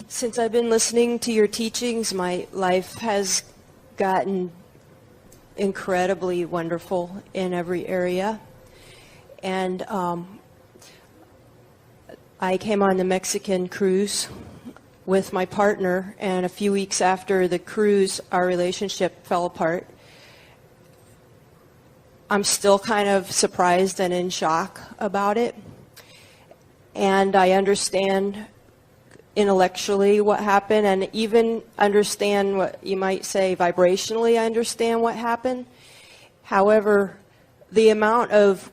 Since I've been listening to your teachings, my life has gotten incredibly wonderful in every area. And I came on the Mexican cruise with my partner, and a few weeks after the cruise, our relationship fell apart. I'm still kind of surprised and in shock about it. And I understand intellectually what happened, and even understand what you might say vibrationally. I understand what happened. However, the amount of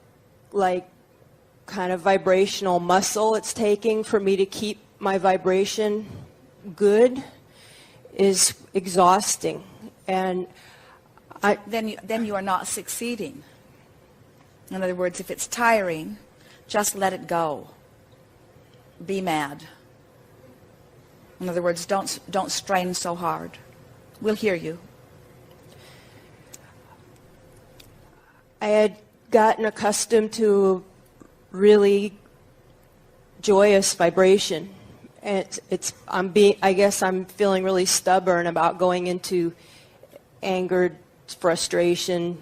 kind of vibrational muscle it's taking for me to keep my vibration good is exhausting. And then you are not succeeding. In other words, if it's tiring, just let it go. Be mad. In other words, don't strain so hard. We'll hear you. I had gotten accustomed to really joyous vibration. And I guess I'm feeling really stubborn about going into anger, frustration.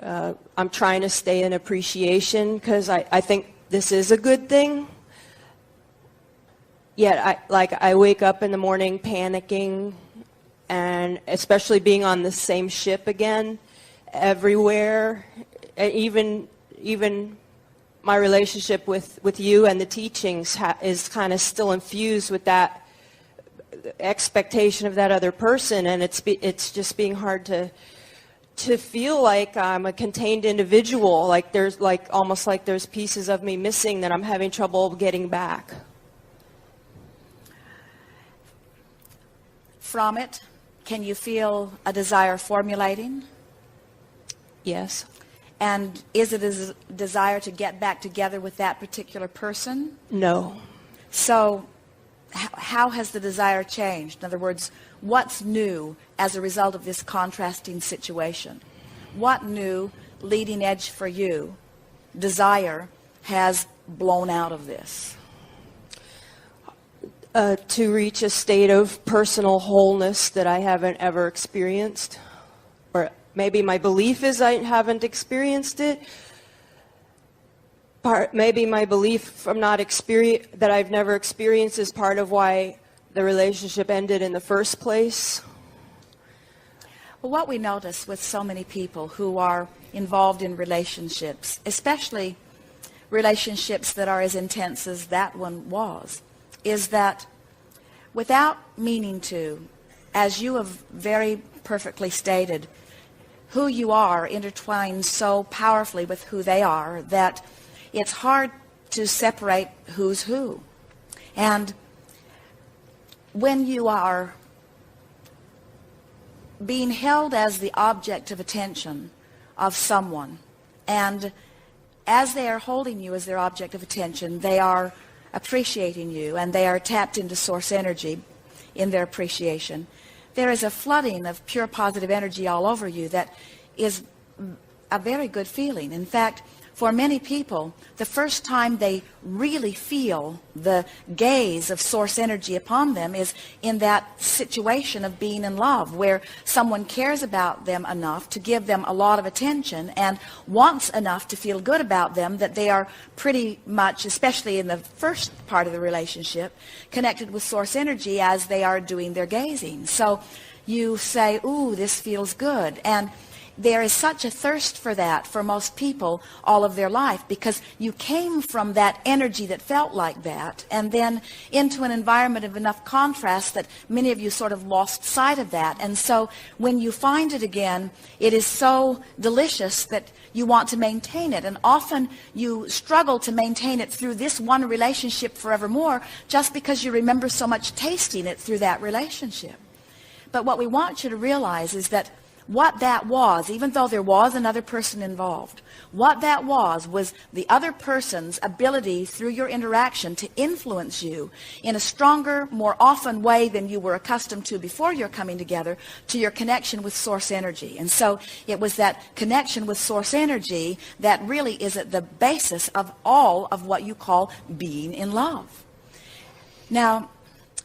I'm trying to stay in appreciation because I think this is a good thing. Yet I wake up in the morning panicking, and especially being on the same ship again, everywhere. Even my relationship with you and the teachings is kind of still infused with that expectation of that other person, and it's just being hard to feel like I'm a contained individual, like there's almost like there's pieces of me missing that I'm having trouble getting back. From it, can you feel a desire formulating? Yes. And is it a desire to get back together with that particular person? No. So how has the desire changed? In other words, what's new as a result of this contrasting situation? What new leading edge for you, desire, has blown out of this? To reach a state of personal wholeness that I haven't ever experienced. Or maybe my belief is I haven't experienced it. Maybe my belief from that I've never experienced is part of why the relationship ended in the first place. Well, what we notice with so many people who are involved in relationships, especially relationships that are as intense as that one was, is that without meaning to, as you have very perfectly stated, who you are intertwines so powerfully with who they are that it's hard to separate who's who. And when you are being held as the object of attention of someone, and as they are holding you as their object of attention, they are appreciating you, and they are tapped into source energy in their appreciation, there is a flooding of pure positive energy all over you that is a very good feeling. In fact, for many people, the first time they really feel the gaze of source energy upon them is in that situation of being in love, where someone cares about them enough to give them a lot of attention and wants enough to feel good about them that they are pretty much, especially in the first part of the relationship, connected with source energy as they are doing their gazing. So you say, ooh, this feels good. And there is such a thirst for that for most people all of their life, because you came from that energy that felt like that and then into an environment of enough contrast that many of you sort of lost sight of that. And so when you find it again, it is so delicious that you want to maintain it. And often you struggle to maintain it through this one relationship forevermore, just because you remember so much tasting it through that relationship. But what we want you to realize is that what that was, even though there was another person involved, what that was the other person's ability through your interaction to influence you in a stronger, more often way than you were accustomed to before your coming together, to your connection with source energy. And so it was that connection with source energy that really is at the basis of all of what you call being in love. Now,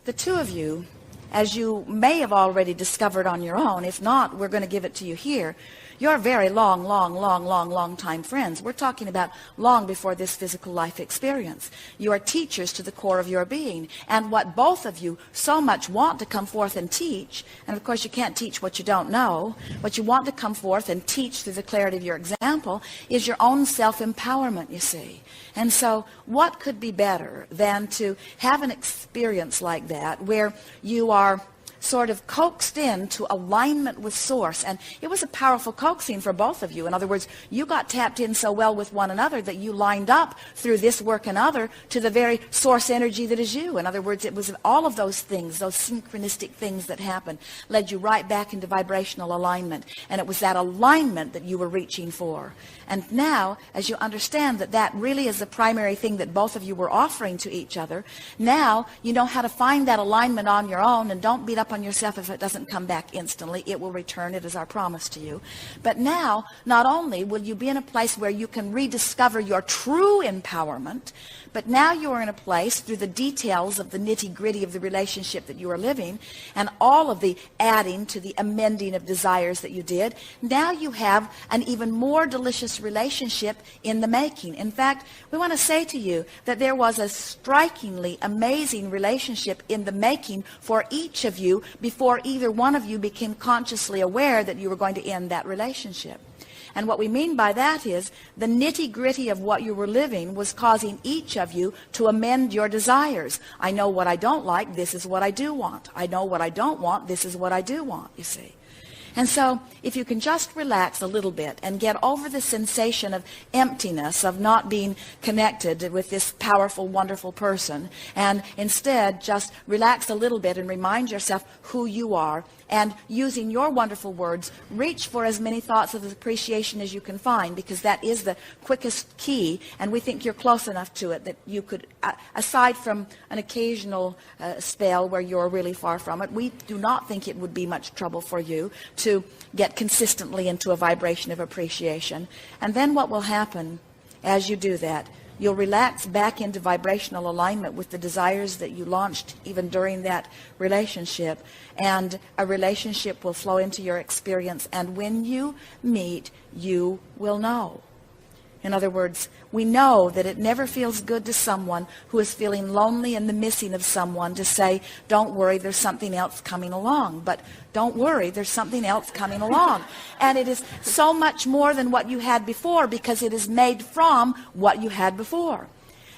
the two of you, as you may have already discovered on your own, if not, we're going to give it to you here, you're very long time friends. We're talking about long before this physical life experience. You are teachers to the core of your being. And what both of you so much want to come forth and teach, and of course you can't teach what you don't know, what you want to come forth and teach through the clarity of your example is your own self-empowerment, you see. And so what could be better than to have an experience like that where you are sort of coaxed into alignment with Source. And it was a powerful coaxing for both of you. In other words, you got tapped in so well with one another that you lined up through this work and other to the very Source energy that is you. In other words, it was all of those things, those synchronistic things that happened, led you right back into vibrational alignment. And it was that alignment that you were reaching for. And now, as you understand that that really is the primary thing that both of you were offering to each other, now you know how to find that alignment on your own, and don't beat up on yourself if it doesn't come back instantly. It will return. It is our promise to you. But now, not only will you be in a place where you can rediscover your true empowerment, but now you are in a place through the details of the nitty-gritty of the relationship that you are living and all of the adding to the amending of desires that you did. Now you have an even more delicious relationship in the making. In fact, we want to say to you that there was a strikingly amazing relationship in the making for each of you before either one of you became consciously aware that you were going to end that relationship. And what we mean by that is the nitty-gritty of what you were living was causing each of you to amend your desires. I know what I don't like, this is what I do want. I know what I don't want, this is what I do want, you see. And so if you can just relax a little bit and get over the sensation of emptiness, of not being connected with this powerful, wonderful person, and instead just relax a little bit and remind yourself who you are, and using your wonderful words, reach for as many thoughts of appreciation as you can find, because that is the quickest key, and we think you're close enough to it that you could, aside from an occasional spell where you're really far from it, we do not think it would be much trouble for you to get consistently into a vibration of appreciation. And then what will happen as you do that? You'll relax back into vibrational alignment with the desires that you launched even during that relationship, and a relationship will flow into your experience, and when you meet, you will know. In other words, we know that it never feels good to someone who is feeling lonely and the missing of someone to say, don't worry, there's something else coming along. But don't worry, there's something else coming along. And it is so much more than what you had before, because it is made from what you had before.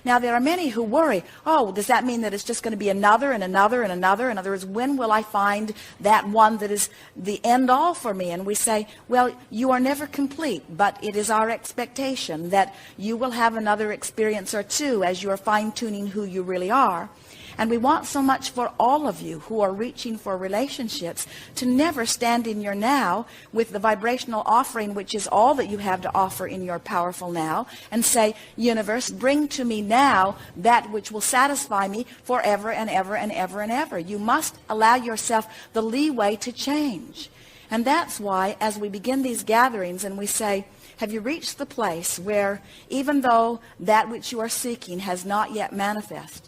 Now, there are many who worry, oh, does that mean that it's just going to be another and another and another? In other words, when will I find that one that is the end all for me? And we say, well, you are never complete, but it is our expectation that you will have another experience or two as you are fine-tuning who you really are. And we want so much for all of you who are reaching for relationships to never stand in your now with the vibrational offering, which is all that you have to offer in your powerful now, and say, universe, bring to me now that which will satisfy me forever and ever and ever and ever. You must allow yourself the leeway to change. And that's why, as we begin these gatherings and we say, have you reached the place where even though that which you are seeking has not yet manifested,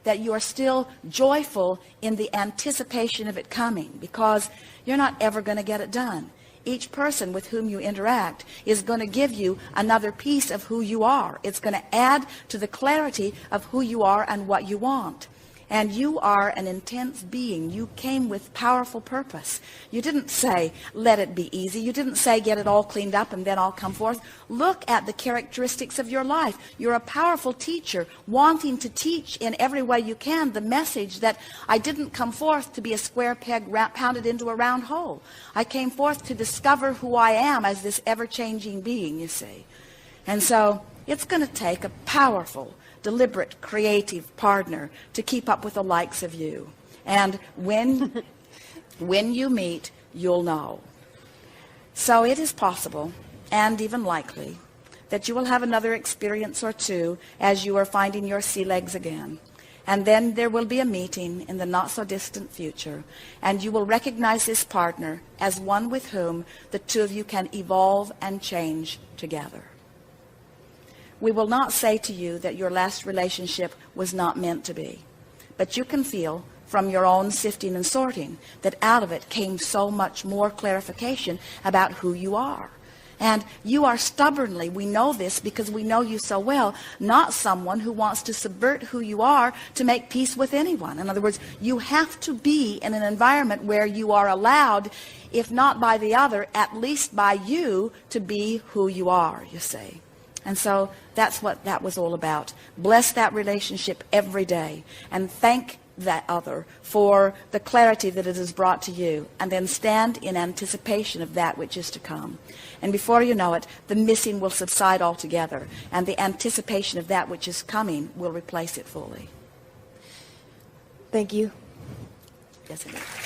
that you are still joyful in the anticipation of it coming, because you're not ever going to get it done. Each person with whom you interact is going to give you another piece of who you are. It's going to add to the clarity of who you are and what you want. And you are an intense being. You came with powerful purpose. You didn't say, let it be easy. You didn't say, get it all cleaned up and then I'll come forth. Look at the characteristics of your life. You're a powerful teacher, wanting to teach in every way you can the message that I didn't come forth to be a square peg pounded into a round hole. I came forth to discover who I am as this ever-changing being, you see. And so it's going to take a powerful, deliberate, creative partner to keep up with the likes of you. And when you meet, you'll know. So it is possible, and even likely, that you will have another experience or two as you are finding your sea legs again. And then there will be a meeting in the not-so-distant future, and you will recognize this partner as one with whom the two of you can evolve and change together. We will not say to you that your last relationship was not meant to be, but you can feel from your own sifting and sorting, that out of it came so much more clarification about who you are. And you are stubbornly, we know this because we know you so well, not someone who wants to subvert who you are to make peace with anyone. In other words, you have to be in an environment where you are allowed, if not by the other, at least by you, to be who you are, you see. And so that's what that was all about. Bless that relationship every day and thank that other for the clarity that it has brought to you, and then stand in anticipation of that which is to come. And before you know it, the missing will subside altogether, and the anticipation of that which is coming will replace it fully. Thank you. Yes, it is.